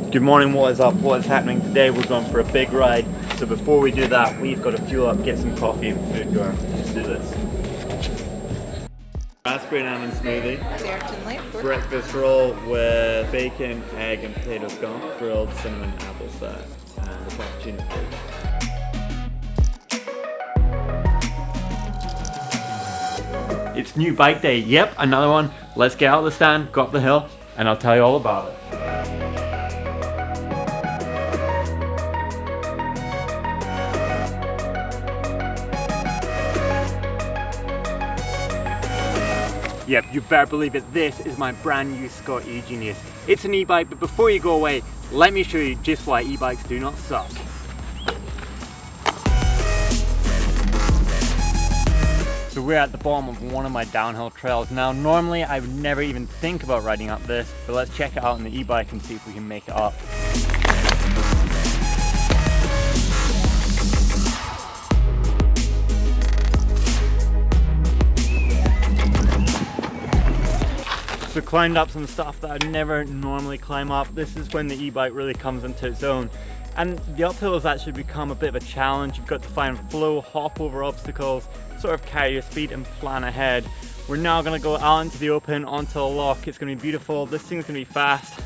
Good morning, what is up, what is happening? Today we're going for a big ride. So before we do that, we've got to fuel up, get some coffee and food going. Let's do this. Raspberry and almond smoothie. Breakfast roll with bacon, egg and potato scone. Grilled cinnamon apple sauce. And the cappuccino fruit. It's new bike day. Yep, another one. Let's get out of the stand, go up the hill, and I'll tell you all about it. Yep, you better believe it, this is my brand new Scotty Genius. It's an e-bike, but before you go away, let me show you just why e-bikes do not suck. So we're at the bottom of one of my downhill trails. Now normally I would never even think about riding up this, but let's check it out on the e-bike and see if we can make it up. So climbed up some stuff that I'd never normally climb up. This is when the e-bike really comes into its own. And the uphill has actually become a bit of a challenge. You've got to find flow, hop over obstacles, sort of carry your speed and plan ahead. We're now gonna go out into the open, onto a lock. It's gonna be beautiful. This thing's gonna be fast.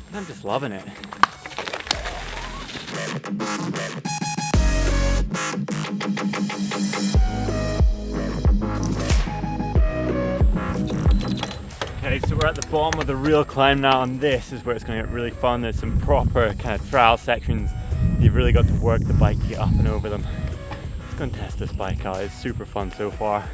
And I'm just loving it. Okay, so we're at the bottom of the real climb now, and this is where it's going to get really fun. There's some proper kind of trial sections. You've really got to work the bike to get up and over them. Let's go and test this bike out. It's super fun so far.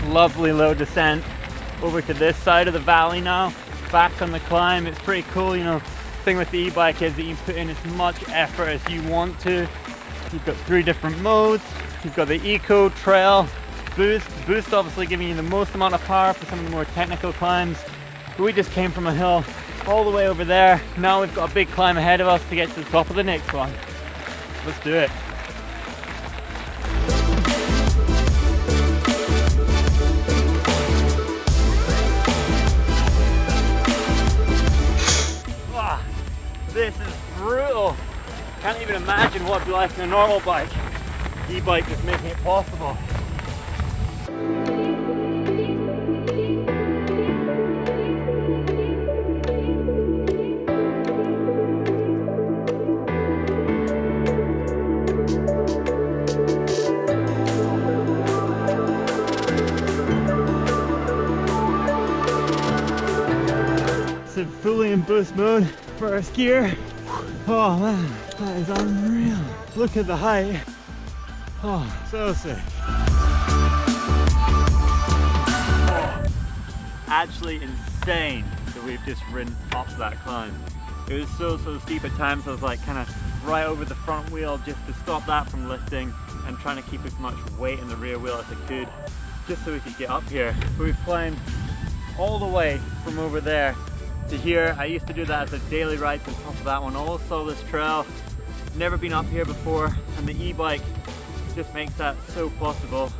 Lovely low descent over to this side of the valley now, back on the climb. It's pretty cool, you know. The thing with the e-bike is that you can put in as much effort as you want to. You've got 3 different modes. You've got the eco, trail, boost. Boost obviously giving you the most amount of power for some of the more technical climbs. But we just came from a hill all the way over there. Now we've got a big climb ahead of us to get to the top of the next one. Let's do it. This is brutal. Can't even imagine what it'd be like in a normal bike. E-bike is making it possible. So fully in boost mode. First gear. Oh man, that is unreal. Look at the height. Oh, so sick. Oh, actually insane that we've just ridden up that climb. It was so steep at times. I was like kind of right over the front wheel just to stop that from lifting and trying to keep as much weight in the rear wheel as I could just so we could get up here. But we've climbed all the way from over there to here. I used to do that as a daily ride to the top of that one. Also this trail, never been up here before, and the e-bike just makes that so possible.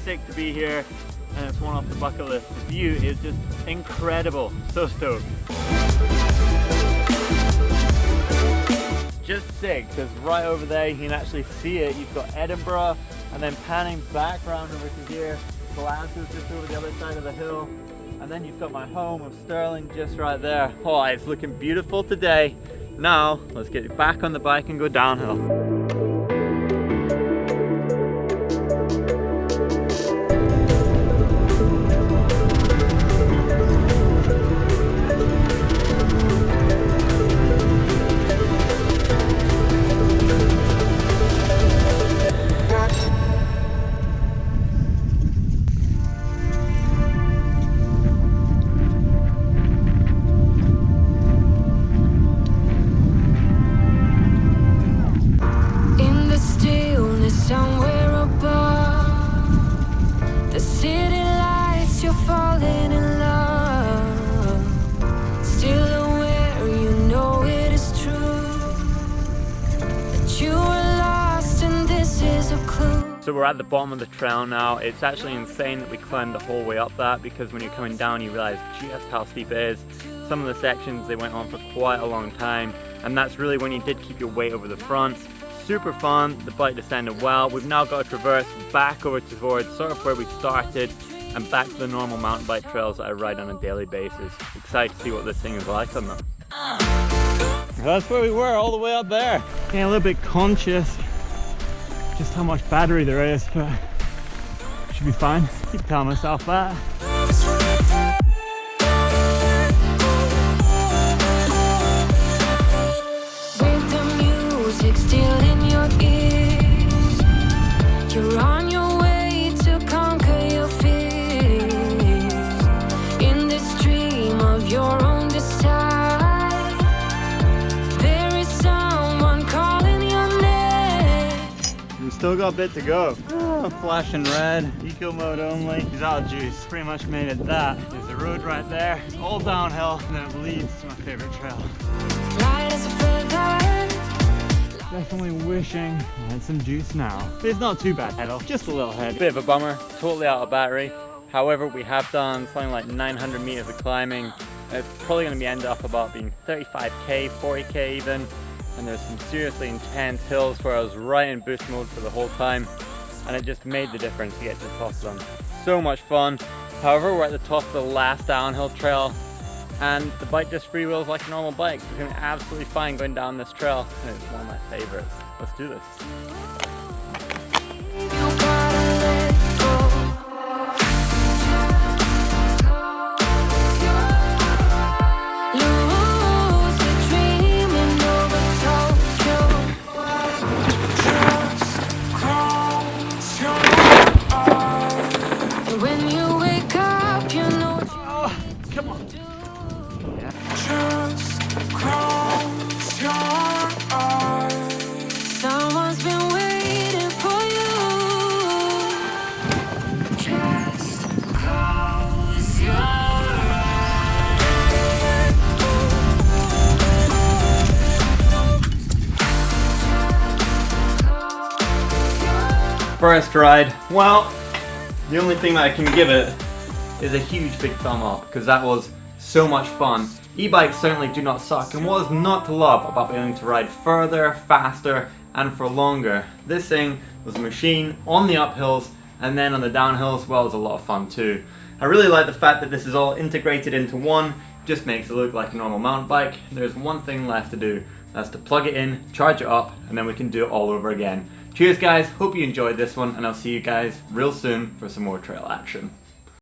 Sick to be here, and it's one off the bucket list. The view is just incredible. So stoked. Just sick, because right over there you can actually see it. You've got Edinburgh, and then panning back round over to here, Glasgow's just over the other side of the hill, and then you've got my home of Stirling just right there. Oh, it's looking beautiful today. Now let's get back on the bike and go downhill. So we're at the bottom of the trail now. It's actually insane that we climbed the whole way up that, because when you're coming down you realize just how steep it is. Some of the sections they went on for quite a long time, and that's really when you did keep your weight over the front. Super fun, the bike descended well. We've now got to traverse back over towards sort of where we started and back to the normal mountain bike trails that I ride on a daily basis. Excited to see what this thing is like on them. That's where we were, all the way up there. Getting a little bit conscious just how much battery there is, but should be fine. Keep telling myself that. With the music still in your ears, you're on your way to conquer your fears. In this dream of your own desire, there is someone calling your name. We still got a bit to go. Oh, flashing red, eco mode only. He's out of juice. Pretty much made it that. There's the road right there, all downhill, and then it leads to my favorite trail. Light as a feather. Definitely wishing I had some juice now. But it's not too bad at all, just a little head. Bit of a bummer, totally out of battery. However, we have done something like 900 meters of climbing. It's probably going to be end up about being 35k, 40k even. And there's some seriously intense hills where I was right in boost mode for the whole time, and it just made the difference to get to the top of them. So much fun. However, we're at the top of the last downhill trail, and the bike just freewheels like a normal bike. It's going to be absolutely fine going down this trail, and it's one of my favorites. Let's do this. First ride, well, the only thing that I can give it is a huge big thumb up, because that was so much fun. E-bikes certainly do not suck, and what is not to love about being able to ride further, faster, and for longer? This thing was a machine on the uphills, and then on the downhills, well, it was a lot of fun too. I really like the fact that this is all integrated into one, just makes it look like a normal mountain bike. There's one thing left to do, that's to plug it in, charge it up, and then we can do it all over again. Cheers guys, hope you enjoyed this one, and I'll see you guys real soon for some more trail action.